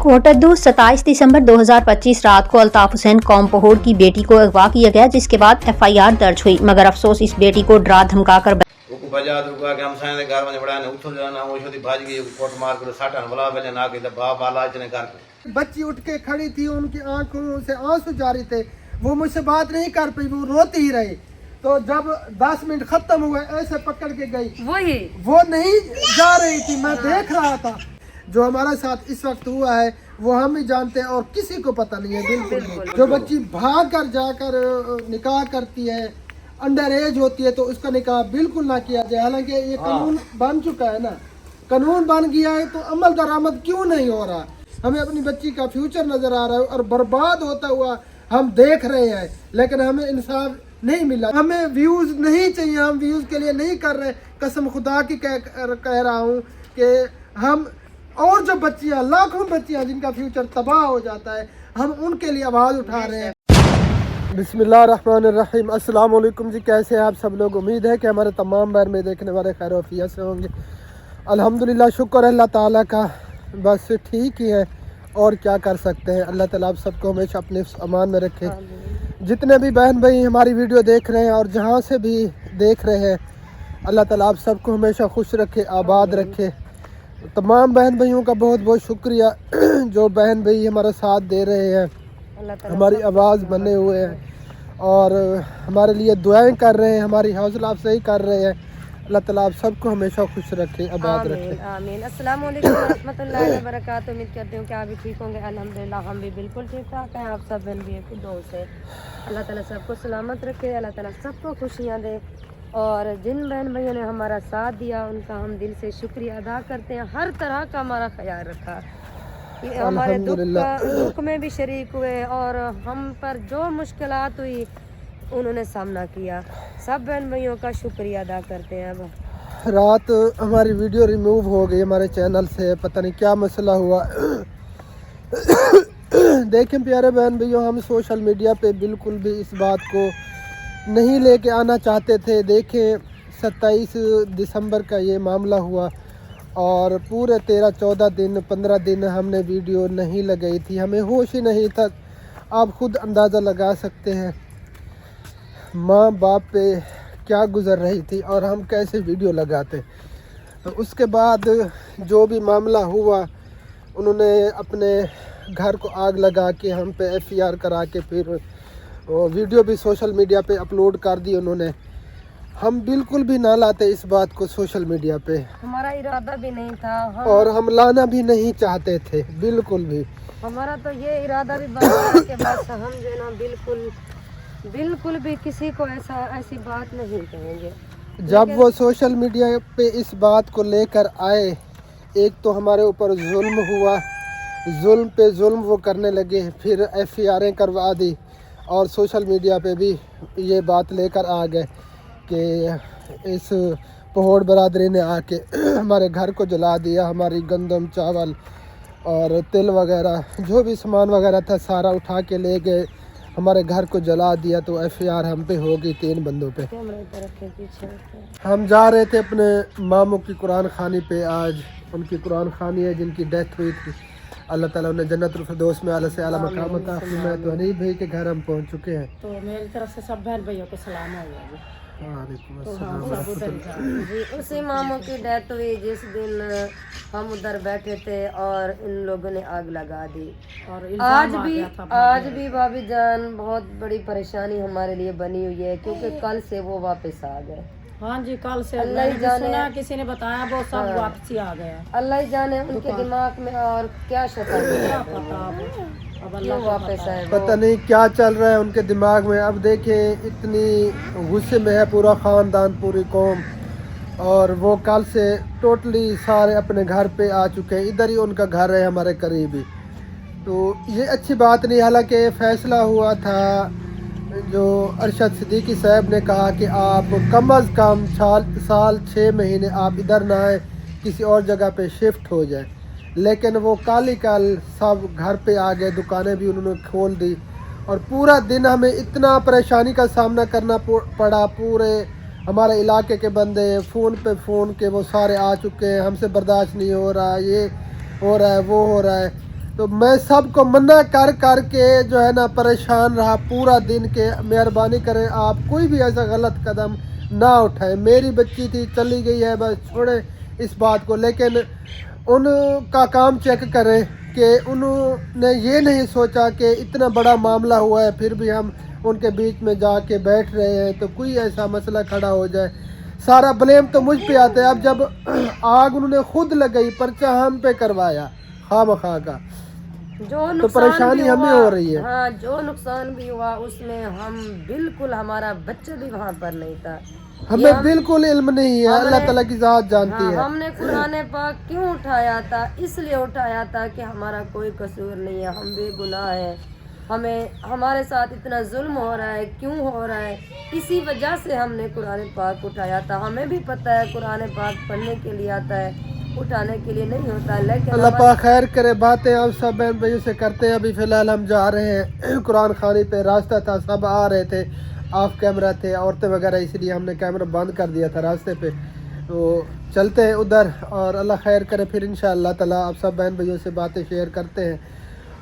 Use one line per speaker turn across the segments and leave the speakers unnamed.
कोटद्दू 27 दिसंबर 2025 रात को अल्ताफ हुसैन कौम पहोड़ की बेटी को अगवा किया गया, जिसके बाद एफआईआर दर्ज हुई, मगर अफसोस इस बेटी को डरा धमका कर
बजा दूंगा कि हम साने घर में बड़ा ने उठो जाना वो छोटी भाज गई कोट मार कर साटा वाला वेले ना के बाप आला इतने कर के
बच्ची उठ के खड़ी थी, उनकी आंखों से आंसू जारी थे, वो मुझसे बात नहीं कर पाई, वो रोती ही रही। तो जब 10 मिनट खत्म हुए ऐसे पकड़ के गई, वो नहीं जा रही थी, मैं देख रहा था। जो हमारे साथ इस वक्त हुआ है वो हम ही जानते हैं और किसी को पता नहीं है, बिल्कुल नहीं। जो बच्ची भाग कर जाकर निकाह करती है, अंडर एज होती है, तो उसका निकाह बिल्कुल ना किया जाए। हालांकि ये कानून बन चुका है ना, कानून बन गया है, तो अमल दरामद क्यों नहीं हो रहा? हमें अपनी बच्ची का फ्यूचर नजर आ रहा है और बर्बाद होता हुआ हम देख रहे हैं, लेकिन हमें इंसाफ नहीं मिला। हमें व्यूज नहीं चाहिए, हम व्यूज के लिए नहीं कर रहे। कसम खुदा की कह रहा हूँ कि हम और जो बच्चियाँ, लाखों बच्चियाँ जिनका फ्यूचर तबाह हो जाता है, हम उनके लिए आवाज़ उठा रहे हैं। बिस्मिल्लाहिर्रहमानिर्रहीम, अस्सलाम वालेकुम जी, कैसे हैं आप सब लोग? उम्मीद है कि हमारे तमाम बार में देखने वाले खैर वफियत से होंगे। अल्हम्दुलिल्लाह, शुक्र है अल्लाह ताला का, बस ठीक ही है और क्या कर सकते हैं। अल्लाह ताला आप सबको हमेशा अपने अमान में रखे। जितने भी बहन भाई हमारी वीडियो देख रहे हैं और जहाँ से भी देख रहे हैं, अल्लाह ताला आप सबको हमेशा खुश रखे, आबाद रखे। तमाम बहन भाइयों का बहुत बहुत शुक्रिया जो बहन भाई हमारा साथ दे रहे हैं, हमारी आवाज़ बने हुए हैं और हमारे लिए दुआएं कर रहे हैं, हमारी हौसला अफजाई कर रहे हैं। अल्लाह ताला आप सबको हमेशा खुश रखे, आबाद रखे।
आमीन। अस्सलाम वालेकुम रहमतुल्लाहि व बरकातुहू। उम्मीद करती हूँ कि आप भी ठीक होंगे। अल्हम्दुलिल्लाह हम भी बिल्कुल ठीक ठाक हैं। आप सब बहन भी की दुआ से अल्लाह ताला सबको सलामत रखे, अल्लाह ताला सबको खुशियाँ दे। और जिन बहन भाइयों ने हमारा साथ दिया उनका हम दिल से शुक्रिया अदा करते हैं। हर तरह का हमारा ख्याल रखा, हमारे दुख में भी शरीक हुए और हम पर जो मुश्किलात हुई उन्होंने सामना किया। सब बहन भाइयों का शुक्रिया अदा करते हैं। अब
रात हमारी वीडियो रिमूव हो गई हमारे चैनल से, पता नहीं क्या मसला हुआ। देखें प्यारे बहन भैया, हम सोशल मीडिया पे बिल्कुल भी इस बात को नहीं लेके आना चाहते थे। देखें 27 दिसंबर का ये मामला हुआ और पूरे 13-14 दिन 15 दिन हमने वीडियो नहीं लगाई थी, हमें होश ही नहीं था। आप खुद अंदाज़ा लगा सकते हैं माँ बाप पे क्या गुज़र रही थी और हम कैसे वीडियो लगाते। तो उसके बाद जो भी मामला हुआ, उन्होंने अपने घर को आग लगा के हम पे एफआईआर करा के फिर वीडियो भी सोशल मीडिया पे अपलोड कर दी उन्होंने। हम बिल्कुल भी ना लाते इस बात को सोशल मीडिया पे,
हमारा इरादा भी नहीं था
और हम लाना भी नहीं चाहते थे बिल्कुल भी।
हमारा तो ये इरादा भी बना कि बस हम जो है ना बिल्कुल भी किसी को ऐसी बात नहीं कहेंगे।
जब वो सोशल मीडिया पे इस बात को लेकर आए, एक तो हमारे ऊपर जुल्म हुआ, जुल्म पे जुल्म वो करने लगे, फिर एफआईआरें करवा दी और सोशल मीडिया पे भी ये बात लेकर आ गए कि इस पहोड़ बरादरी ने आके हमारे घर को जला दिया। हमारी गंदम, चावल और तिल वगैरह जो भी सामान वगैरह था सारा उठा के ले गए, हमारे घर को जला दिया। तो एफआईआर हम पे होगी 3 बंदों पे। हम जा रहे थे अपने मामू की कुरान खानी पे, आज उनकी कुरान खानी है जिनकी डेथ हुई थी। अल्लाह ताला उन्हें जन्नतुल फिरदौस में आला से आला मकाम अता फरमाए। तो हनीफ भाई के घर हम पहुंच चुके हैं।
तो मेरी तरफ से सब बहन भाइयों को सलाम है।
वालेकुम अस्सलाम।
जी, उसी मामू की डेथ हुई जिस दिन हम उधर बैठे थे और इन लोगों ने आग लगा दी। और आज भी भाभी जान बहुत बड़ी परेशानी हमारे लिए बनी हुई है, क्योंकि कल से वो वापस आ गए।
हाँ जी, कल से
अल्लाह ही जाने,
सुना किसी ने बताया वो सब वापसी आ गया।
अल्लाह ही जाने उनके दिमाग में और क्या शक्ल क्यों वापस आए।
पता नहीं क्या चल रहा है उनके दिमाग में। अब देखें इतनी गुस्से में है पूरा ख़ानदान, पूरी कौम, और वो कल से टोटली सारे अपने घर पे आ चुके हैं। इधर ही उनका घर है हमारे करीब ही, तो ये अच्छी बात नहीं। हालांकि फ़ैसला हुआ था, जो अरशद सिद्दीकी साहब ने कहा कि आप कम अज़ कम साल 6 महीने आप इधर ना आए, किसी और जगह पे शिफ्ट हो जाए। लेकिन वो कल ही कल सब घर पे आ गए, दुकानें भी उन्होंने खोल दी और पूरा दिन हमें इतना परेशानी का सामना करना पड़ा। पूरे हमारे इलाके के बंदे फ़ोन पे फ़ोन के वो सारे आ चुके हैं, हमसे बर्दाश्त नहीं हो रहा, ये हो रहा है, वो हो रहा है। तो मैं सबको मना कर कर के जो है ना परेशान रहा पूरा दिन के मेहरबानी करें आप कोई भी ऐसा गलत कदम ना उठाएं। मेरी बच्ची थी चली गई है, बस छोड़े इस बात को, लेकिन उनका काम चेक करें कि उन्होंने ये नहीं सोचा कि इतना बड़ा मामला हुआ है फिर भी हम उनके बीच में जाके बैठ रहे हैं तो कोई ऐसा मसला खड़ा हो जाए। सारा ब्लेम तो मुझ पे आता है। अब जब आग उन्होंने खुद लगाई, पर्चा हम पे करवाया खामखा का,
जो
तो परेशानी
भी
हमें
हुआ,
हो रही है।
हाँ, जो नुकसान भी हुआ उसमें हम बिल्कुल, हमारा बच्चा भी वहाँ पर नहीं था,
हमें बिल्कुल इल्म नहीं है, अल्लाह ताला की ज़ात जानती
हाँ,
है।
हमने कुरान पाक क्यों उठाया था, इसलिए उठाया था कि हमारा कोई कसूर नहीं है, हम बेगुनाह हैं, हमें हमारे साथ इतना जुल्म हो रहा है, क्यों हो रहा है, इसी वजह से हमने कुरान पाक उठाया था। हमें भी पता है कुरान पाक पढ़ने के लिए आता है, उठाने के लिए नहीं होता, लेकिन
अल्लाह पाक खैर करे। बातें आप सब बहन भाइयों से करते हैं। अभी फ़िलहाल हम जा रहे हैं कुरान खानी पे, रास्ता था, सब आ रहे थे, ऑफ कैमरा थे औरतें वगैरह, इसलिए हमने कैमरा बंद कर दिया था रास्ते पे। तो चलते हैं उधर और अल्लाह खैर करे, फिर इंशाअल्लाह ताला आप सब बहन भाइयों से बातें शेयर करते हैं।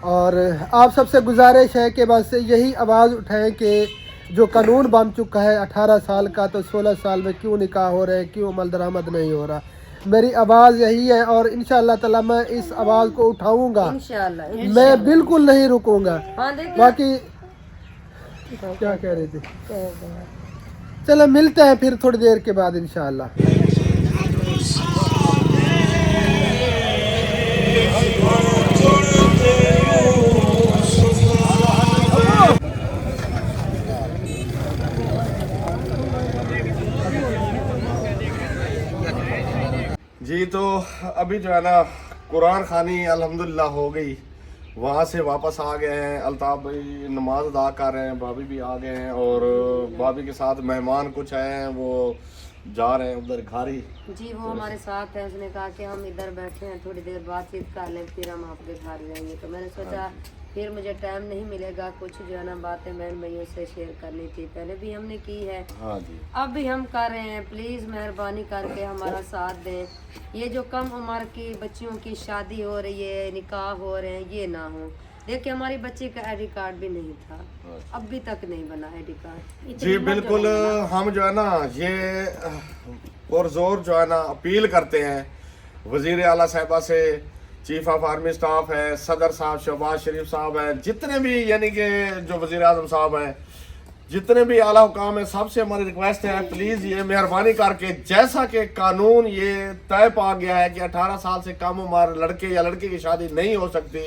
और आप सबसे गुजारिश है कि बस यही आवाज़ उठाएं कि जो कानून बन चुका है 18 साल का, तो 16 साल में क्यों निकाह हो रहे हैं, क्यों अमल दरामद नहीं हो रहा। मेरी आवाज़ यही है और इंशाअल्लाह ताला मैं इस आवाज़ को उठाऊंगा,
इंशाअल्लाह
मैं बिल्कुल नहीं रुकूंगा।
हाँ, देखिए
बाकी क्या कह रही थी, चलो मिलते हैं फिर थोड़ी देर के बाद इंशाअल्लाह।
जी तो अभी जो है ना कुरान खानी अल्हम्दुलिल्लाह हो गई, वहाँ से वापस आ गए हैं। अल्ताफ़ भाई नमाज अदा कर रहे हैं, भाभी भी आ गए हैं और भाभी के साथ मेहमान कुछ आए हैं, वो जा रहे हैं उधर घारी।
जी, वो हमारे साथ है, उसने कहा कि हम इधर बैठे हैं, थोड़ी देर बातचीत कर लें, फिर हम आपके घर जाएंगे। तो मैंने सोचा फिर मुझे टाइम नहीं मिलेगा, कुछ जो है ना बातें बहन भाइयों से शेयर करनी थी, पहले भी हमने की है,
हाँ जी,
अब भी हम कर रहे हैं। प्लीज़ मेहरबानी करके हमारा साथ दें। ये जो कम उम्र की बच्चियों की शादी हो रही है, निकाह हो रहे हैं, ये ना हो। देखिए हमारी बच्ची का आईडी कार्ड भी नहीं था, अभी तक नहीं बना आईडी कार्ड।
जी बिल्कुल। हम जो है ना ये पुरजोर जो है ना अपील करते हैं वज़ीर आला साहिबा से, चीफ ऑफ आर्मी स्टाफ है, सदर साहब शहबाज शरीफ साहब हैं, जितने भी यानी कि जो वज़ीर आज़म साहब हैं, जितने भी आला हुकाम है, सबसे हमारी रिक्वेस्ट है प्लीज़ ये मेहरबानी करके, जैसा कि कानून ये तय पा गया है कि 18 साल से कम उम्र लड़के या लड़की की शादी नहीं हो सकती,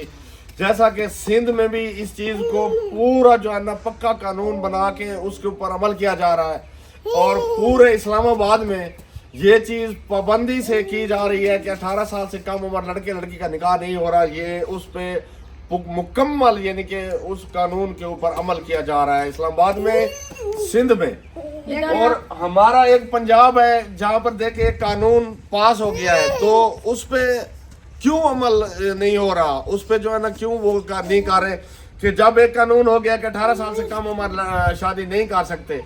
जैसा कि सिंध में भी इस चीज़ को पूरा जो है ना पक्का कानून बना के उसके ऊपर अमल किया जा रहा है और पूरे इस्लामाबाद में ये चीज़ पाबंदी से की जा रही है कि 18 साल से कम उम्र लड़के लड़की का निकाह नहीं हो रहा। ये उस पे मुकम्मल यानी कि उस कानून के ऊपर अमल किया जा रहा है इस्लामाबाद में, सिंध में। और हमारा एक पंजाब है जहाँ पर देखिए कानून पास हो गया है, तो उस पे क्यों अमल नहीं हो रहा, उस पे जो है ना क्यों वो नहीं कर रहे कि जब एक कानून हो गया कि 18 साल से कम उम्र शादी नहीं कर सकते,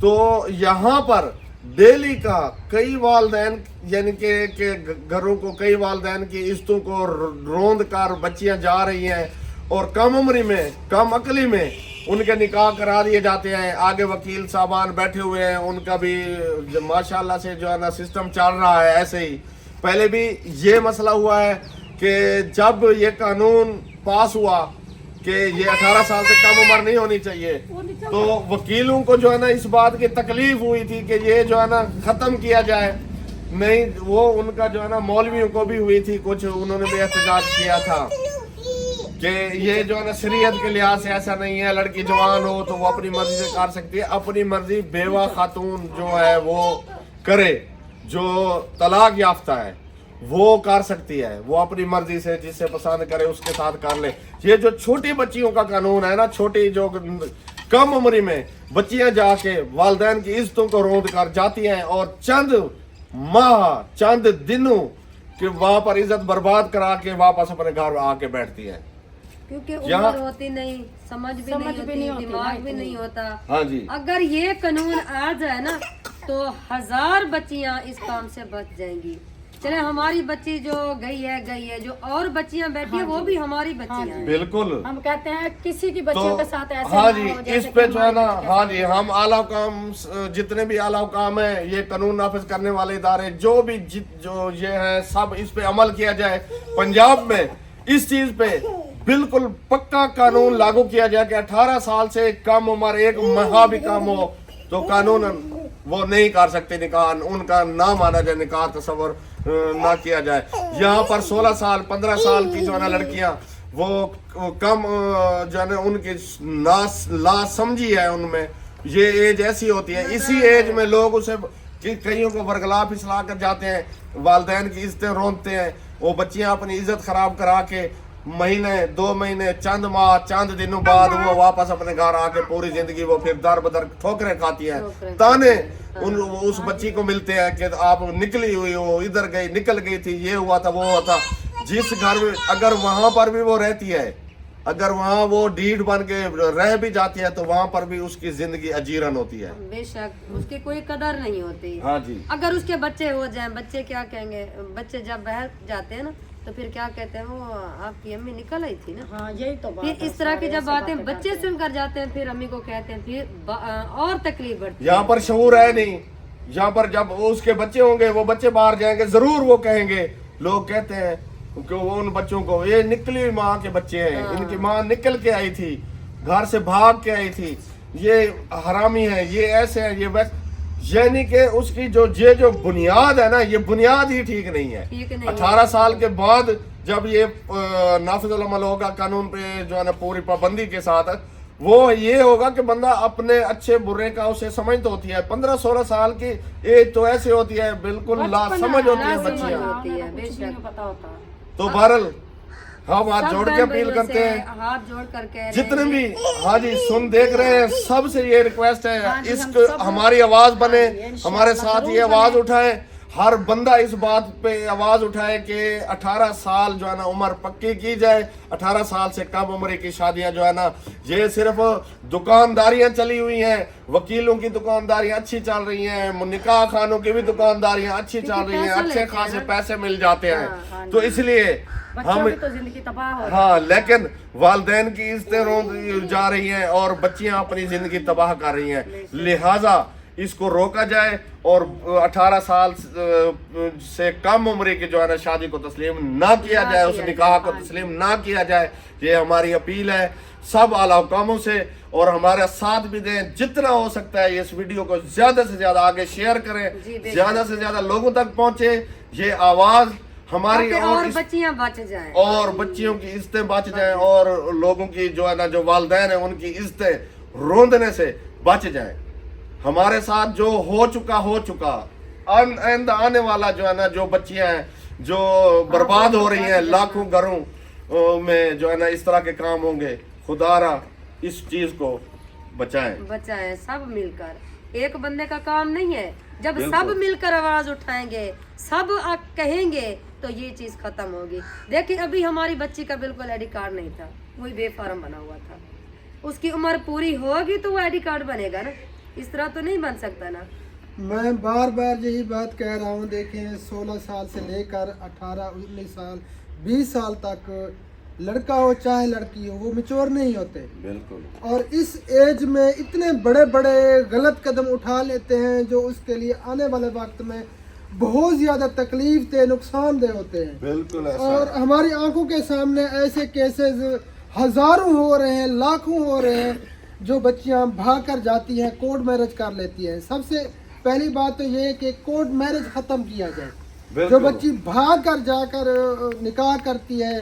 तो यहाँ पर डेली का कई वालदैन यानी कि घरों को कई वालदैन की इज्जतों को रोंद कर बच्चियां जा रही हैं और कम उम्री में, कम अकली में उनके निकाह करा दिए जाते हैं। आगे वकील साहबान बैठे हुए हैं, उनका भी माशाल्लाह से जो है ना सिस्टम चल रहा है। ऐसे ही पहले भी ये मसला हुआ है कि जब ये कानून पास हुआ कि ये 18 साल से कम उम्र नहीं होनी चाहिए, तो वकीलों को जो है ना इस बात की तकलीफ हुई थी कि ये जो है ना ख़त्म किया जाए। नहीं, वो उनका जो है ना मौलवियों को भी हुई थी कुछ, उन्होंने भी एहतजाज किया था कि ये जो है ना शरीयत के लिहाज से ऐसा नहीं है, लड़की जवान हो तो वो अपनी मर्जी से कर सकती है। अपनी मर्जी बेवा खातून जो है वो करे, जो तलाक याफ्ता है वो कर सकती है, वो अपनी मर्जी से जिससे पसंद करे उसके साथ कर ले। ये जो छोटी बच्चियों का कानून है ना, छोटी जो कम उम्र में बच्चियां जाके वालिदैन की इज्जतों को रोंद कर जाती हैं और चंद माह चंद दिनों के वहां पर इज्जत बर्बाद करा के वापस अपने घर आके बैठती हैं,
क्योंकि उम्र होती नहीं, समझ भी नहीं होती, दिमाग भी नहीं होता।
हाँ जी,
अगर ये कानून आ जाए ना तो 1000 बच्चियां इस काम से बच जाएंगी। चले हमारी बच्ची जो गई है, जो और बच्चियां बैठी है वो भी हमारी बच्चियां हैं।
बिल्कुल
हम कहते हैं किसी की बच्चियों के साथ ऐसे
हाँ
ना
जी,
हो जैसे
इस
कि
पे जो है ना,
हमारे बच्चे
हाँ जी, हम आला काम जितने भी आला काम है, ये कानून नाफिज करने वाले इदारे जो भी जो ये है, सब इस पे अमल किया जाए। पंजाब में इस चीज पे बिल्कुल पक्का कानून लागू किया जाए कि 18 साल से कम उम्र एक माह भी कम हो तो कानून वो नहीं कर सकते निकाह, उनका ना माना जाए, निकाह तस्वर ना किया जाए। यहाँ पर 16 साल 15 साल की जो है ना लड़कियां वो कम जो है ना उनकी ला समझी है, उनमें ये एज ऐसी होती है। इसी एज में लोग उसे कईयों को बरगला फिसला कर जाते हैं, वालदैन की इज्जतें रोनते हैं, वो बच्चियां अपनी इज्जत खराब करा के महीने 2 महीने चंद माह चंद दिनों बाद वो वापस अपने घर आके पूरी जिंदगी वो फिर दर बदर ठोकरें खाती हैं। ताने उस बच्ची को मिलते हैं कि आप निकली हुई हो, इधर गई, निकल गई थी, ये हुआ था, वो हुआ था। जिस घर में अगर वहां पर भी वो रहती है, अगर वहाँ वो ढीठ बन के रह भी जाती है तो वहाँ पर भी उसकी जिंदगी अजीरन होती है।
बेशक उसकी कोई कदर नहीं होती।
हाँ जी,
अगर उसके बच्चे हो जाएं, बच्चे क्या कहेंगे? बच्चे जब बहर जाते हैं ना तो फिर क्या कहते हैं, वो आपकी अम्मी निकल आई थी ना।
हाँ यही तो बात
फिर
है,
इस तरह की
सारे
जब
ऐसे
बातें बच्चे सुनकर जाते हैं, फिर अम्मी को कहते हैं, फिर और तकलीफ बढ़ती है।
यहाँ पर शऊर है नहीं। यहाँ पर जब उसके बच्चे होंगे, वो बच्चे बाहर जाएंगे, जरूर वो कहेंगे, लोग कहते हैं कि वो उन बच्चों को, ये निकली हुई माँ के बच्चे हैं, इनकी माँ निकल के आई थी, घर से भाग के आई थी, ये हरामी है, ये ऐसे है, ये वैसे। यानी कि उसकी जो बुनियाद है ना, ये बुनियाद ही ठीक नहीं है। 18 साल के बाद जब ये नाफिजुल अमल होगा कानून पे जो है ना पूरी पाबंदी के साथ, वो ये होगा कि बंदा अपने अच्छे बुरे का उसे समझ तो होती है। 15-16 साल की एज तो ऐसे होती है, बिल्कुल लासमझ होती है बच्चियां।
पता होता है।
तो बहरल हम हाथ जोड़ के अपील करते हैं,
हाथ जोड़ करके
जितने भी हाँ जी सुन देख रहे हैं, सबसे ये रिक्वेस्ट है, इसको हमारी आवाज बने, हमारे साथ ये आवाज उठाए, हर बंदा इस बात पे आवाज उठाए कि 18 साल जो है ना उम्र पक्की की जाए। 18 साल से कम उम्र की शादियां जो है ना, ये सिर्फ दुकानदारियां चली हुई हैं, वकीलों की दुकानदारियां अच्छी चल रही हैं, निकाह खानों की भी दुकानदारियां अच्छी चल रही हैं, अच्छे खासे पैसे मिल जाते हैं, तो इसलिए हम
तो जिंदगी तबाह हो
हाँ, लेकिन वालदैन की इज्जतें रोंद जा रही हैं और बच्चियां अपनी जिंदगी तबाह कर रही हैं। लिहाजा इसको रोका जाए और 18 साल से कम उम्र की जो है ना शादी को तस्लीम ना किया जाए, उस निकाह को तस्लीम ना किया जाए। ये हमारी अपील है सब आला हुकामों से, और हमारे साथ भी दें, जितना हो सकता है इस वीडियो को ज्यादा से ज्यादा आगे शेयर करें, ज्यादा से ज्यादा लोगों तक पहुंचे, ये आवाज हमारी
और बच्चियां बच जाएं,
और बच्चियों की इज्जतें बच जाएं, और लोगों की जो है ना जो वालिदैन है उनकी इज्जतें रोंदने से बच जाएं। हमारे साथ जो हो चुका, आने वाला जो है ना जो बच्चियां हैं जो बर्बाद हो रही हैं, लाखों घरों में जो है ना इस तरह के काम होंगे, खुदारा इस चीज को
बचाएं सब मिलकर। एक बंदे का काम नहीं है, जब सब मिलकर आवाज उठाएंगे, सब कहेंगे तो ये चीज खत्म होगी। देखिए अभी हमारी बच्ची का बिल्कुल आईडी कार्ड नहीं था, वही बेफार्म बना हुआ था। उसकी उम्र पूरी होगी तो वो आईडी कार्ड बनेगा ना, इस तरह तो नहीं बन सकता ना।
मैं बार बार यही बात कह रहा हूँ, देखें 16 साल से लेकर 18, 19 साल, 20 साल तक लड़का हो चाहे लड़की हो, वो मैच्योर नहीं होते।
बिल्कुल।
और इस एज में इतने बड़े बड़े गलत कदम उठा लेते हैं जो उसके लिए आने वाले वक्त में बहुत ज़्यादा तकलीफ दे, नुकसानदेह होते हैं।
बिल्कुल ऐसा।
और हमारी आंखों के सामने ऐसे केसेस हज़ारों हो रहे हैं, लाखों हो रहे हैं, जो बच्चियां भाग कर जाती हैं, कोर्ट मैरिज कर लेती हैं। सबसे पहली बात तो ये है कि कोर्ट मैरिज ख़त्म किया जाए। जो बच्ची भाग कर जाकर निकाह करती है,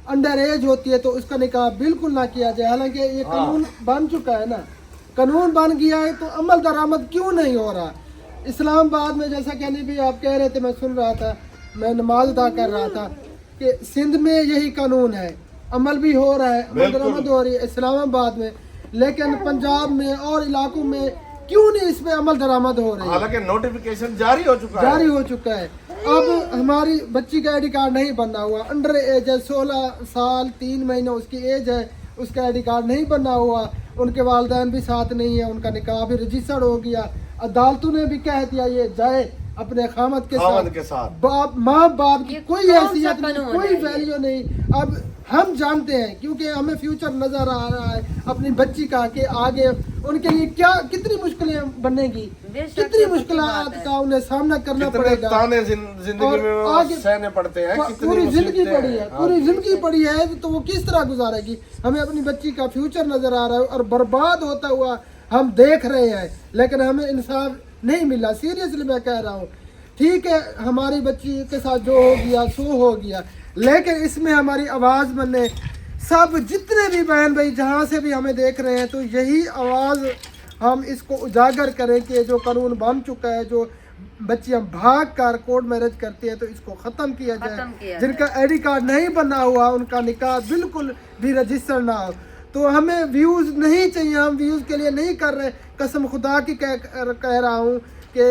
अंडर एज होती है, तो उसका निकाह बिल्कुल ना किया जाए। हालांकि ये कानून बन चुका है ना, कानून बन गया है तो अमल दरामद क्यों नहीं हो रहा? इस्लामाबाद में जैसा कि नहीं भी आप कह रहे थे, मैं सुन रहा था, मैं नमाज अदा कर रहा था कि सिंध में यही कानून है, अमल भी हो रहा है, अमल दरामद हो रही है इस्लामाबाद में, लेकिन पंजाब में और इलाकों में क्यों नहीं इस पे अमल दरामद हो रही है?
हालांकि नोटिफिकेशन जारी हो चुका है। अब हमारी बच्ची का आईडी कार्ड नहीं बना हुआ, अंडर एज है, 16 साल 3 महीने उसकी एज है, उसका आईडी कार्ड नहीं बना हुआ, उनके वालिदैन भी साथ नहीं है, उनका निकाह भी रजिस्टर्ड हो गया, अदालतों ने भी कह दिया ये जाए,
अपने खामद
खामद
के
के साथ।
साथ बाप माँ बाप की
ये
कोई
कौन सा
हैसियत नहीं,
कानून
कोई
है ये?
वैल्यू नहीं। अब हम जानते हैं क्योंकि हमें फ्यूचर नजर आ रहा है अपनी बच्ची का कि आगे उनके लिए क्या कितनी मुश्किलें बनेगी,
बेशक
कितनी
ये तो
मुश्किलात
बात है।
का उन्हें सामना करना
कितने
पड़ेगा।
ताने जिंदगी
और
में वो
आगे
सहने पड़ते हैं, कितनी
पूरी जिंदगी
मुसीबतें
पड़ी है,
हैं।
पूरी जिंदगी पड़ी है, तो वो किस तरह गुजारेगी। हमें अपनी बच्ची का फ्यूचर नजर आ रहा है और बर्बाद होता हुआ हम देख रहे हैं, लेकिन हमें इंसाफ नहीं मिला। सीरियसली मैं कह रहा हूँ, ठीक है हमारी बच्ची के साथ जो हो गया सो हो गया, लेकिन इसमें हमारी आवाज़ बने, सब जितने भी बहन भाई जहाँ से भी हमें देख रहे हैं, तो यही आवाज़ हम इसको उजागर करें कि जो कानून बन चुका है, जो बच्चियां भाग कर कोर्ट मैरिज करती हैं, तो इसको ख़त्म किया
खत्म
जाए।
किया
जिनका आईडी कार्ड नहीं बना हुआ उनका निकाह बिल्कुल भी रजिस्टर ना हो। तो हमें व्यूज़ नहीं चाहिए, हम व्यूज़ के लिए नहीं कर रहे। कसम खुदा की कह रहा हूँ कि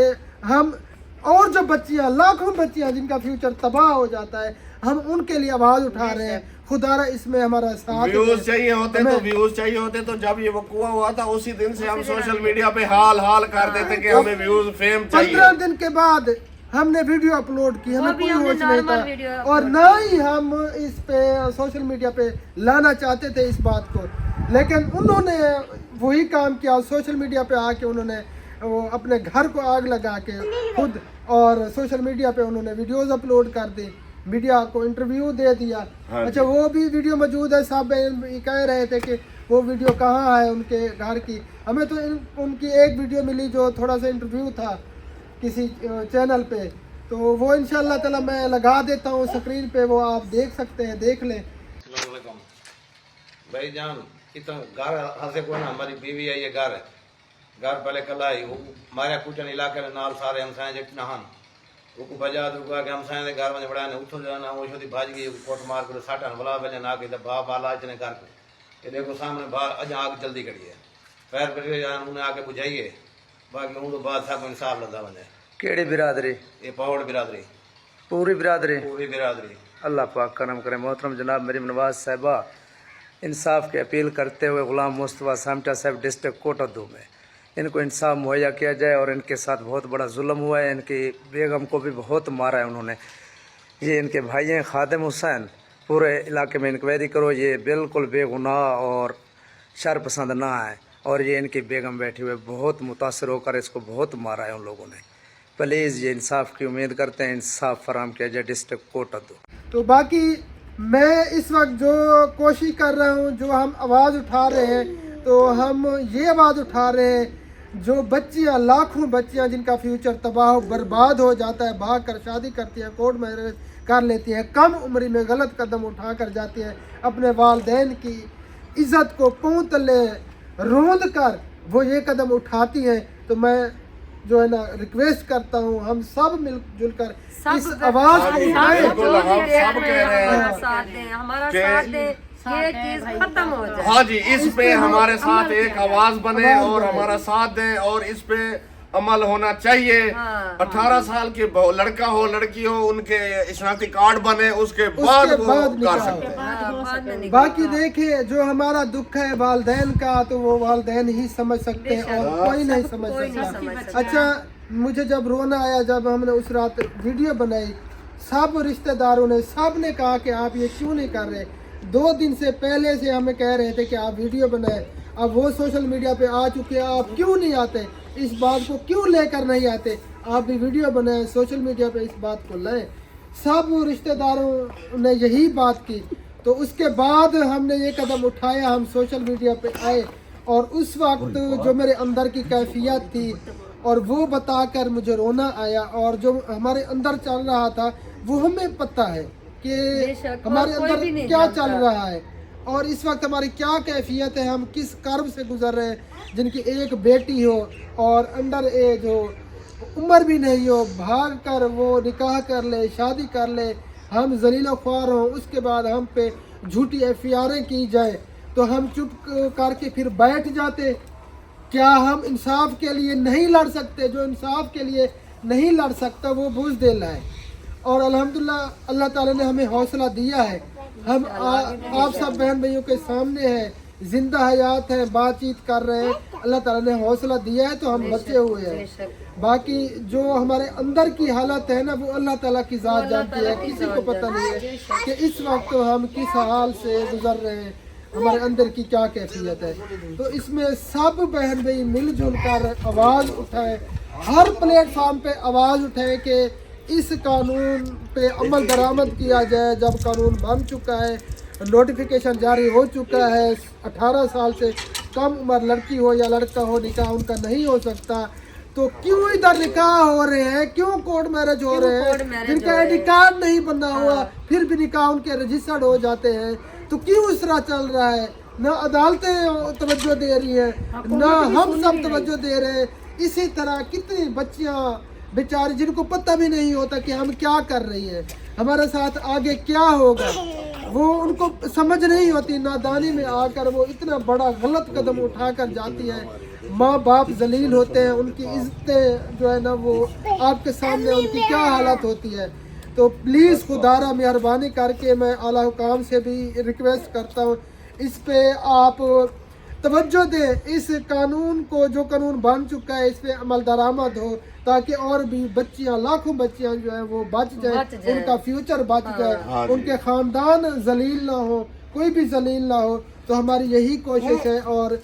हम और जो बच्चियाँ लाखों बच्चियाँ जिनका फ्यूचर तबाह हो जाता है, हम उनके लिए आवाज़ उठा रहे हैं। खुदारा इसमें हमारा साथ
व्यूज चाहिए होते तो व्यूज चाहिए होते तो जब ये वकूआ हुआ था उसी दिन से हम सोशल मीडिया पे हाल कर देते कि हमें व्यूज फेम
15
चाहिए।
दिन के बाद हमने वीडियो अपलोड की, हमें
भी
कोई
हमने
होश नहीं
normal वीडियो
था और ना ही हम इस पे सोशल मीडिया पे लाना चाहते थे इस बात को, लेकिन उन्होंने वही काम किया। सोशल मीडिया पे आके उन्होंने वो अपने घर को आग लगा के खुद और सोशल मीडिया पे उन्होंने वीडियोस अपलोड कर दी, मीडिया को इंटरव्यू दे दिया।
हाँ
अच्छा वो भी वीडियो मौजूद है, सब कह रहे थे कि वो वीडियो कहाँ है उनके घर की। हमें तो उनकी एक वीडियो मिली जो थोड़ा सा इंटरव्यू था किसी चैनल पे, तो वो इंशाल्लाह ताला मैं लगा देता हूँ स्क्रीन पे, वो आप देख सकते हैं, देख लें।
अस्सलाम वालेकुम भाई जान, इतना घर हंसे को ना, हमारी बीवी है, ये घर है, घर पहले कल आई मारे कुचन इलाके में नाल सारे हमसाए जितना हन वो बजा तो के हमसाए दे घर में बड़ा ने उठो जाना वो छोटी भाज गई कोट मार कर साठन वाला वेले ना के बा बाला इतने घर को ये देखो सामने बाहर अज आग जल्दी करी है पैर पर जान उन्हें आके बुझाइए, बाकी उन तो बाद सब इंसाफ लदा बने।
केड़ी बिरादरी?
ये पहाड़ बिरादरी,
पूरी बिरादरी।
पूरी बिरादरी।
अल्लाह पाक करम करे। मोहतरम जनाब मरीम नवाज साहिबा इंसाफ की अपील करते हुए गुलाम मुस्तफ़ा सामटा साहब डिस्ट्रिक्ट कोटादू में इनको इंसाफ मुहैया किया जाए और इनके साथ बहुत बड़ा जुल्म हुआ है। इनकी बेगम को भी बहुत मारा है उन्होंने। ये इनके भाई हैं खादिम हुसैन, पूरे इलाके में इंक्वायरी करो, ये बिल्कुल बेगुनाह और शर पसंद ना है और ये इनकी बेगम बैठी हुई बहुत मुतासर होकर इसको बहुत मारा है उन लोगों ने। प्लीज़ ये इंसाफ की उम्मीद करते हैं, इंसाफ फराम किया जाए डिस्ट्रिक्ट कोटादू।
तो बाकी मैं इस वक्त जो कोशिश कर रहा हूँ, जो हम आवाज़ उठा रहे हैं, तो हम ये आवाज़ उठा रहे हैं जो बच्चियाँ लाखों बच्चियाँ जिनका फ्यूचर तबाह बर्बाद हो जाता है, भाग कर शादी करती हैं, कोर्ट मैरिज कर लेती हैं, कम उम्र में गलत कदम उठा कर जाती हैं, अपने वालदैन की इज़्ज़त को पांव तले रोंद कर वो ये कदम उठाती हैं। तो मैं जो है ना रिक्वेस्ट करता हूँ हम सब मिलजुल कर इस आवाज़ को उठाएं।
बिल्कुल, हम सब कह रहे हैं
हमारा साथ दें, हमारा
कि-
साथ दें, ये चीज खत्म हो जाए।
हाँ जी, इस पे हमारे साथ एक आवाज बने और हमारा साथ दें और इस पे अमल होना चाहिए। 18 साल के लड़का हो लड़की हो उनके शनाख्ती कार्ड बने, उसके बाद वो कर
निकाह
सकते
होता
हैं।
है।
बाद में निकल-
बाकी देखिए जो हमारा दुख है वालदैन का, तो वो वालदैन ही समझ सकते हैं और कोई नहीं समझ सकता। अच्छा मुझे जब रोना आया, जब हमने उस रात वीडियो बनाई, सब रिश्तेदारों ने सब ने कहा कि आप ये क्यों नहीं कर रहे। 2 दिन से पहले से हमें कह रहे थे कि आप वीडियो बनाए, अब वो सोशल मीडिया पे आ चुके हैं, आप क्यों नहीं आते, इस बात को क्यों लेकर नहीं आते, आप भी वीडियो बनाए, सोशल मीडिया पे इस बात को लाएं। सब रिश्तेदारों ने यही बात की, तो उसके बाद हमने ये कदम उठाया, हम सोशल मीडिया पे आए और उस वक्त जो मेरे अंदर की कैफियत थी और वो बताकर मुझे रोना आया, और जो हमारे अंदर चल रहा था वो हमें पता है कि
बेशक,
हमारे
और कोई
अंदर
भी नहीं
क्या
जानता।
चल रहा है और इस वक्त हमारी क्या कैफियत है, हम किस कर्ब से गुजर रहे हैं। जिनकी एक बेटी हो और अंडर एज हो, उम्र भी नहीं हो, भाग कर वो निकाह कर ले, शादी कर ले, हम जलील ख्वार हों, उसके बाद हम पे झूठी FIR की जाए तो हम चुप करके फिर बैठ जाते। क्या हम इंसाफ के लिए नहीं लड़ सकते? जो इंसाफ के लिए नहीं लड़ सकता वो बुज़दिल है। और अल्हम्दुलिल्लाह अल्लाह ताला ने हमें हौसला दिया है, हम आप सब बहन भाइयों के सामने हैं, जिंदा हयात हैं, बातचीत कर रहे हैं, अल्लाह ताला ने हौसला दिया है तो हम बचे हुए हैं। बाकी जो हमारे अंदर की हालत है ना वो अल्लाह ताला की ज़ात जानती है, किसी को पता नहीं है कि इस वक्त हम किस हाल से गुजर रहे हैं, हमारे अंदर की क्या कैफियत है। तो इसमें सब बहन भाई मिलजुल कर आवाज़ उठाएं, हर प्लेटफार्म पे आवाज़ उठाएं कि इस कानून पे अमल दरामद किया जाए। जब कानून बन चुका है, नोटिफिकेशन जारी हो चुका है, 18 साल से कम उम्र लड़की हो या लड़का हो निकाह उनका नहीं हो सकता, तो क्यों इधर निकाह हो रहे हैं, क्यों कोर्ट मैरिज हो रहे हैं, जिनका आईडी कार्ड नहीं बना हुआ फिर भी निकाह उनके रजिस्टर्ड हो जाते हैं, तो क्यों इस तरह चल रहा है। ना अदालतें तवज्जो दे रही है, ना हम सब तवज्जो दे रहे हैं। इसी तरह कितनी बच्चियां बेचारी जिनको पता भी नहीं होता कि हम क्या कर रही है, हमारे साथ आगे क्या होगा, वो उनको समझ नहीं होती। नादानी में आकर वो इतना बड़ा गलत कदम उठाकर जाती है। माँ बाप जलील होते हैं, उनकी इज्जतें जो है ना वो आपके सामने उनकी क्या हालत होती है। तो प्लीज़ खुदारा मेहरबानी करके मैं आला हुकाम से भी रिक्वेस्ट करता हूँ, इस पे आप तवज्जो दें। इस कानून को, जो कानून बन चुका है, इस पे अमल दरामद हो ताकि और भी बच्चियां, लाखों बच्चियां जो है वो बच जाए, उनका फ्यूचर बच जाए, उनके ख़ानदान जलील ना हो, कोई भी जलील ना हो। तो हमारी यही कोशिश है और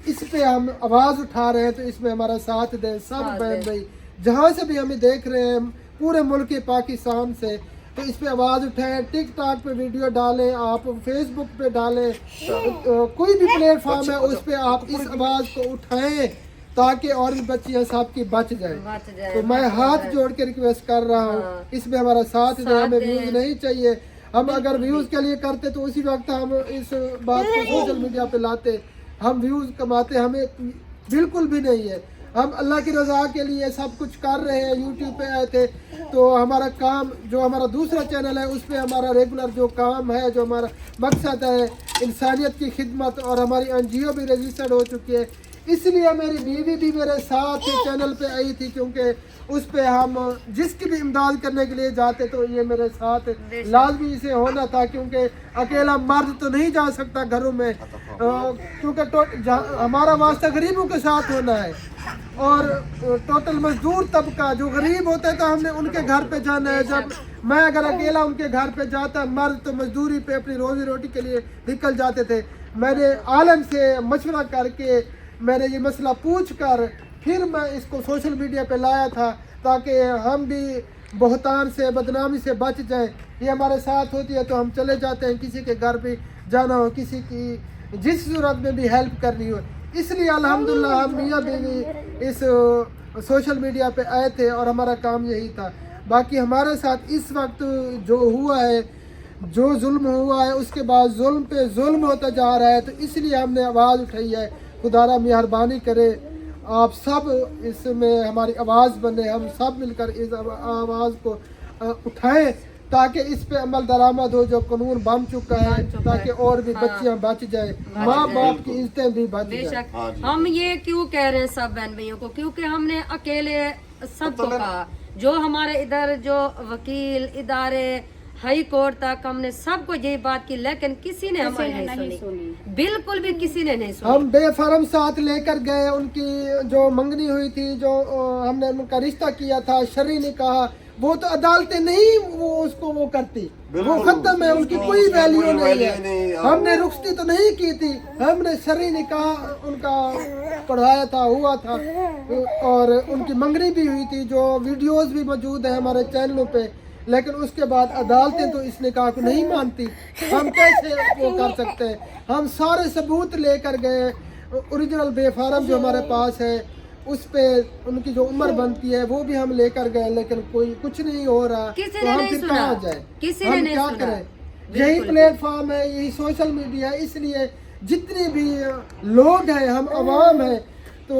इस पे हम आवाज़ उठा रहे हैं, तो इसमें हमारा साथ दें सब बहन भाई, जहाँ से भी हमें देख रहे हैं, पूरे मुल्क पाकिस्तान से, तो इस पे आवाज़ उठाएं। टिकटॉक पे वीडियो डालें, आप फेसबुक पे डालें, कोई भी प्लेटफॉर्म है उस पे आप इस आवाज़ को उठाएं ताकि और भी बच्चियां सब की बच जाए। तो मैं हाथ जोड़ के रिक्वेस्ट कर रहा हूँ, इसमें हमारा साथ दें। हमें व्यूज़ नहीं चाहिए, हम अगर व्यूज़ के लिए करते तो उसी वक्त हम इस बात को सोशल मीडिया पे लाते, हम व्यूज़ कमाते, हमें बिल्कुल भी नहीं है। हम अल्लाह की रज़ा के लिए सब कुछ कर रहे हैं। यूट्यूब पे आए थे तो हमारा काम, जो हमारा दूसरा चैनल है उस पे हमारा रेगुलर जो काम है, जो हमारा मकसद है इंसानियत की खिदमत, और हमारी NGO भी रजिस्टर्ड हो चुकी है। इसलिए मेरी बीवी भी मेरे साथ चैनल पे आई थी, क्योंकि उस पे हम जिसकी भी इमदाद करने के लिए जाते तो ये मेरे साथ लाजमी से होना था, क्योंकि अकेला मर्द तो नहीं जा सकता घरों में, क्योंकि हमारा वास्ता गरीबों के साथ होना है। और टोटल मजदूर तबका जो गरीब होता है तो हमने उनके घर पे जाना है। जब मैं अगर अकेला उनके घर पे जाता, मर्द तो मजदूरी पे अपनी रोजी रोटी के लिए निकल जाते थे। मैंने आलम से मशवरा करके, मैंने ये मसला पूछ कर फिर मैं इसको सोशल मीडिया पे लाया था, ताकि हम भी बहतान से, बदनामी से बच जाएं। ये हमारे साथ होती है तो हम चले जाते हैं, किसी के घर पे जाना हो, किसी की जिस सूरत में भी हेल्प करनी हो। इसलिए अल्हम्दुलिल्लाह हम मियाँ बीवी इस सोशल मीडिया पे आए थे और हमारा काम यही था। बाकी हमारे साथ इस वक्त जो हुआ है, जो जुल्म हुआ है, उसके बाद जुल्म पे जुल्म होता जा रहा है, तो इसलिए हमने आवाज़ उठाई है। खुदारा मेहरबानी करे, आप सब इसमें हमारी आवाज़ बने, हम सब मिलकर इस आवाज़ को उठाएं ताकि इस पे अमल दरामद हो, जो कानून बन चुका है, ताकि और भी बच्चियां बच जाए, माँ बाप की इज्जतें भी बच जाए।
बेशक हम ये क्यों कह रहे हैं सब बहन भाइयों को, क्योंकि हमने अकेले सबको कहा, जो हमारे इधर जो वकील, इदारे, हाई कोर्ट तक हमने सबको यही बात की, लेकिन किसी ने हमारी नहीं सुनी, बिल्कुल भी किसी ने नहीं सुनी।
हम बेफर्म साथ लेकर गए, उनकी जो मंगनी हुई थी, जो हमने उनका रिश्ता किया था, शरई ने कहा, वो तो अदालतें नहीं वो उसको वो करती, वो खत्म है, उनकी कोई वैल्यू नहीं है। हमने रुखसती तो नहीं की थी, हमने शरई निकाह उनका पढ़ाया था, हुआ था, और उनकी मंगनी भी हुई थी, जो वीडियोस भी मौजूद है हमारे चैनलों पे। लेकिन उसके बाद अदालतें तो इस निकाह को नहीं मानती, हम कैसे वो कर सकते हैं। हम सारे सबूत लेकर गए, ओरिजिनल बेफारम जो हमारे पास है उस पे उनकी जो उम्र बनती है वो भी हम लेकर गए, लेकिन कोई कुछ नहीं हो रहा, तो हम फिर कहाँ जाए, हम क्या करें। यही प्लेटफॉर्म है, यही सोशल मीडिया है, इसलिए जितने भी लोग हैं, हम आवाम हैं, तो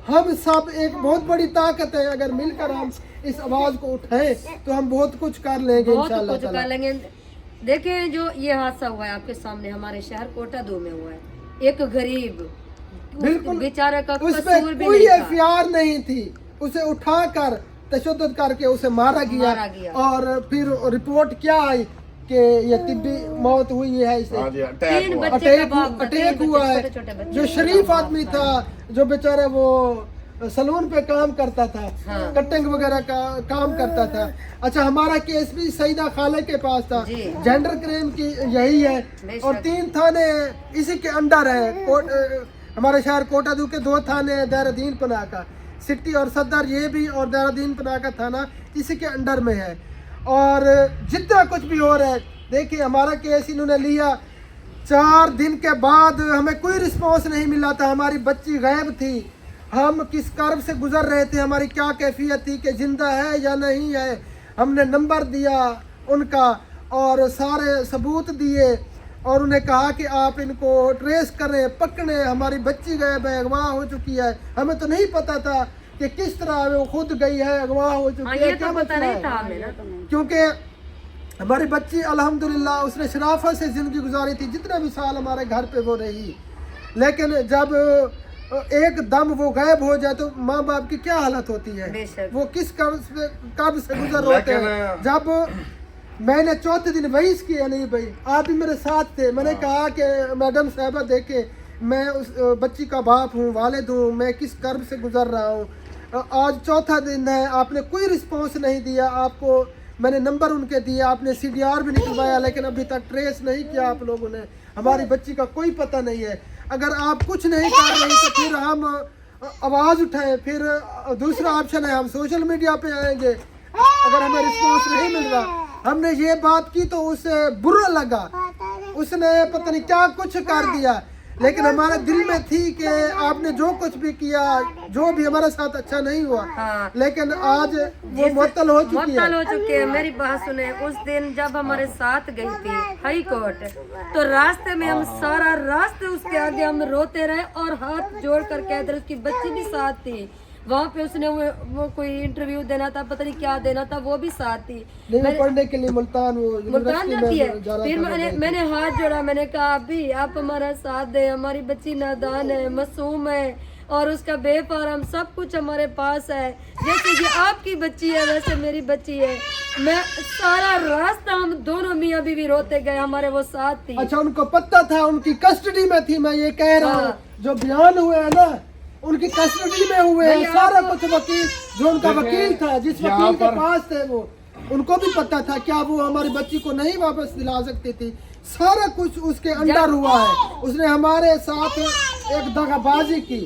हम सब एक बहुत बड़ी ताकत है। अगर मिलकर हम इस आवाज़ को उठाएं तो हम बहुत कुछ कर लेंगे, इंशाल्लाह
बहुत कुछ कर लेंगे। देखें जो ये हादसा हुआ है आपके सामने, हमारे शहर कोटा 2 में हुआ है, एक गरीब
बिल्कुल
बेचारे का
उसमें कोई एफआईआर नहीं थी, उसे उठाकर तशद्दुद करके उसे मारा गया। और फिर रिपोर्ट क्या आई, कि ये तिब्बी मौत हुई है इसे।
हाँ जी, अटैक
3
हुआ।
बच्चे का बाप,
अटैक हुआ है।
छोटे छोटे बच्चे।
जो शरीफ आदमी था, जो बेचारा वो सलून पे काम करता था, कटिंग वगैरह का काम करता था। अच्छा, हमारा केस भी सईदा खाले के पास था, जेंडर क्राइम की यही है। और 3 थाने इसी के अंडर है। हमारे शहर कोटादू के 2 थाने, देहरादून पनाह का सिटी और सदर ये भी, और देहरादून पनाह का थाना इसी के अंडर में है। और जितना कुछ भी हो रहा है, देखिए हमारा केस इन्होंने लिया, 4 दिन के बाद हमें कोई रिस्पॉन्स नहीं मिला था। हमारी बच्ची गायब थी, हम किस कर्ब से गुजर रहे थे, हमारी क्या कैफियत थी कि जिंदा है या नहीं है। हमने नंबर दिया उनका और सारे सबूत दिए और उन्हें कहा कि आप इनको ट्रेस करें, पकड़ें। हमारी बच्ची गायब है, अगवा हो चुकी है। हमें तो नहीं पता था कि किस तरह वो खुद गई है, अगवा हो चुकी है, क्या पता नहीं था क्योंकि हमारी बच्ची अल्हम्दुलिल्लाह उसने शराफत से ज़िंदगी गुजारी थी, जितने भी साल हमारे घर पे वो रही। लेकिन जब एकदम वो गायब हो जाए तो माँ बाप की क्या हालत होती है, वो किस कर्ब से गुजर होते हैं। जब मैंने 4थे दिन वहीस किया, नहीं भाई आप भी मेरे साथ थे, मैंने कहा कि मैडम साहबा देखे मैं उस बच्ची का बाप हूँ, वालिद हूँ, मैं किस कर्ब से गुजर रहा हूँ। आज 4था दिन है, आपने कोई रिस्पॉन्स नहीं दिया। आपको मैंने नंबर उनके दिए, आपने CDR भी निकलवाया, लेकिन अभी तक ट्रेस नहीं किया आप लोगों ने। हमारी बच्ची का कोई पता नहीं है। अगर आप कुछ नहीं कर रहे तो फिर हम आवाज़ उठाएं, फिर दूसरा ऑप्शन है हम सोशल मीडिया पे आएंगे। अगर हमें रिस्पॉन्स नहीं मिल रहा, हमने ये बात की तो उसे बुरा लगा, उसने पता नहीं क्या कुछ कर दिया। लेकिन हमारे दिल में थी कि आपने जो कुछ भी किया, जो भी हमारे साथ अच्छा नहीं हुआ, लेकिन आज वो मुअत्तल हो चुकी है।
मेरी बात सुने, उस दिन जब हमारे साथ गई थी हाई कोर्ट, तो रास्ते में हम सारा रास्ते उसके आगे हम रोते रहे और हाथ जोड़ कर कहते रहे। उसकी बच्ची भी साथ थी वहाँ पे, उसने वो कोई इंटरव्यू देना था, पता नहीं क्या देना था, वो भी साथ थी।
पढ़ने के लिए मुल्तान
जाती है। फिर मैंने हाथ जोड़ा, मैंने कहा अभी आप हमारा साथ दें, हमारी बच्ची नादान है, मासूम है और उसका बेफारम सब कुछ हमारे पास है। जैसे कि आपकी बच्ची है वैसे मेरी बच्ची है। मैं सारा रास्ता हम दोनों मियाँ बीवी रोते गए, हमारे वो साथ थी।
अच्छा, उनको पता था, उनकी कस्टडी में थी। मैं ये कह रहा हूँ जो बयान हुए हैं ना, उनकी कस्टडी में हुए हैं सारा कुछ। वकील जो उनका वकील था, जिस वकील के पास थे, वो उनको भी पता था क्या वो हमारी बच्ची को नहीं वापस दिला सकती थी। सारा कुछ उसके अंडर हुआ है। उसने हमारे साथ एक दगाबाजी की,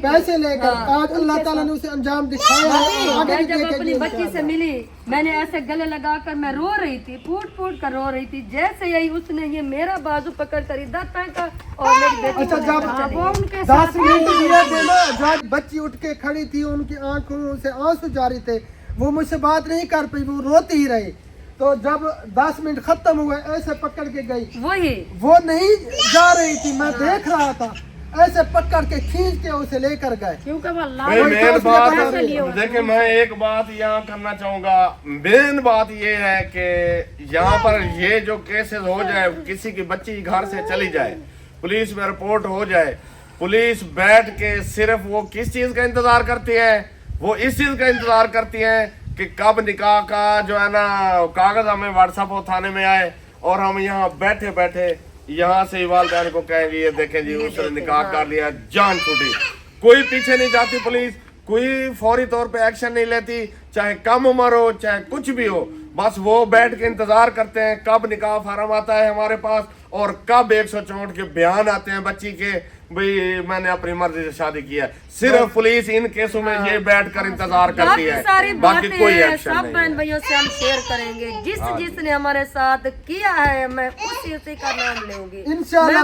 पैसे लेकर। आज अल्लाह ताला ने उसे अंजाम दिखाया है। आगे भी
जब अपनी
देखेंगे
बच्ची से मिली, मैंने ऐसे गले लगाकर मैं रो रही थी, फूट फूट कर रो रही थी। जैसे यही उसने ये मेरा बाजू पकड़ कर इधर फेंका और मेरी बेटी
अच्छा, जब
वो उनके
10 मिनट दिए थे ना, जब बच्ची उठ के खड़ी थी, उनकी आंखों से आंसू जारी थे, वो मुझसे बात नहीं कर पाई, वो रोती ही रही। तो जब 10 मिनट खत्म हुए, ऐसे पकड़ के गई, वो नहीं जा रही थी, मैं देख रहा था, ऐसे पकड़ के खींच के उसे लेकर गए।
मेन बात देखिए, मैं एक बात यहाँ करना चाहूंगा। मेन बात ये है कि यहाँ पर ये जो केसेस हो जाए, किसी की बच्ची घर से चली जाए, पुलिस में रिपोर्ट हो जाए, पुलिस बैठ के सिर्फ वो किस चीज का इंतजार करती है, वो इस चीज का इंतजार करती है कि कब निकाह का जो है ना कागज हमें व्हाट्सएप हो थाने में आए और हम यहाँ बैठे बैठे यहाँ से वालिदैन को कहेंगे ये देखें जी उसने निकाह कर लिया, जान छूटी। कोई पीछे नहीं जाती पुलिस, कोई फौरी तौर पे एक्शन नहीं लेती, चाहे कम उम्र हो चाहे कुछ भी हो। बस वो बैठ के इंतजार करते हैं कब निकाह फार्म आता है हमारे पास और कब 164 के बयान आते हैं बच्ची के, भाई मैंने अपनी मर्जी से शादी किया। सिर्फ पुलिस इन केसों में ये बैठ कर इंतजार करती है, बाकी कोई एक्शन नहीं।
सब बहन भाइयों से हम शेयर करेंगे, जिसने हमारे साथ किया है मैं उसी का नाम लूंगी
इंशाल्लाह।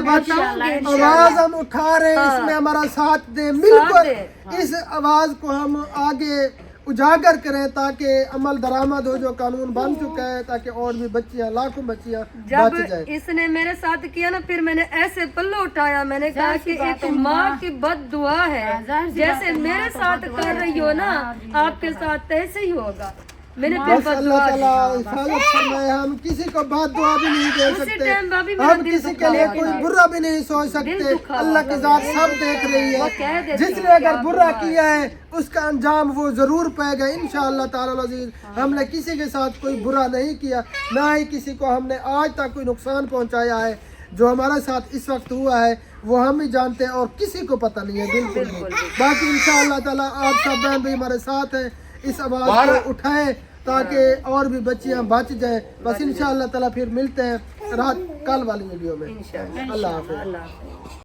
आवाज हम उठा रहे हैं, इसमें हमारा साथ दे, मिलकर इस आवाज को हम आगे उजागर करें ताकि अमल दरामद हो जो कानून बन चुका है, ताकि और भी बच्चियां, लाखों बच्चियां बच जाए।
इसने मेरे साथ किया ना, फिर मैंने ऐसे पल्लो उठाया, मैंने कहा कि एक माँ की बद्दुआ है, जैसे मेरे साथ कर रही हो ना आपके साथ ऐसे ही होगा। मैंने
बस अल्लाह ताला हिफाजत फरमाए। हम किसी को बात दुआ भी नहीं दे सकते,
टाइम भाभी मेरा
हम
दिल
किसी
दुखा
के लिए
हुआ
कोई
था।
बुरा भी नहीं सोच सकते।
दुखा
अल्लाह की जात सब देख रही
वो कह
है,
देती
जिसने
है
अगर
क्या
बुरा
हुआ है।
किया है उसका अंजाम वो जरूर पाएगा इंशाअल्लाह ताला अज़ीज। हमने किसी के साथ कोई बुरा नहीं किया, ना ही किसी को हमने आज तक कोई नुकसान पहुंचाया है। जो हमारे साथ इस वक्त हुआ है वो हम ही जानते हैं और किसी को पता नहीं है, बिल्कुल नहीं। बाकी इंशाअल्लाह ताला आप सब बहन भी हमारे साथ हैं, इस आवाज़ को उठाएं ताकि और भी बच्चियां बच जाएं। बस इंशाअल्लाह ताला फिर मिलते हैं रात कल वाली वीडियो में।
इंशाअल्लाह।
अल्लाह हाफ़िज़।
अल्लाह हाफ़िज़।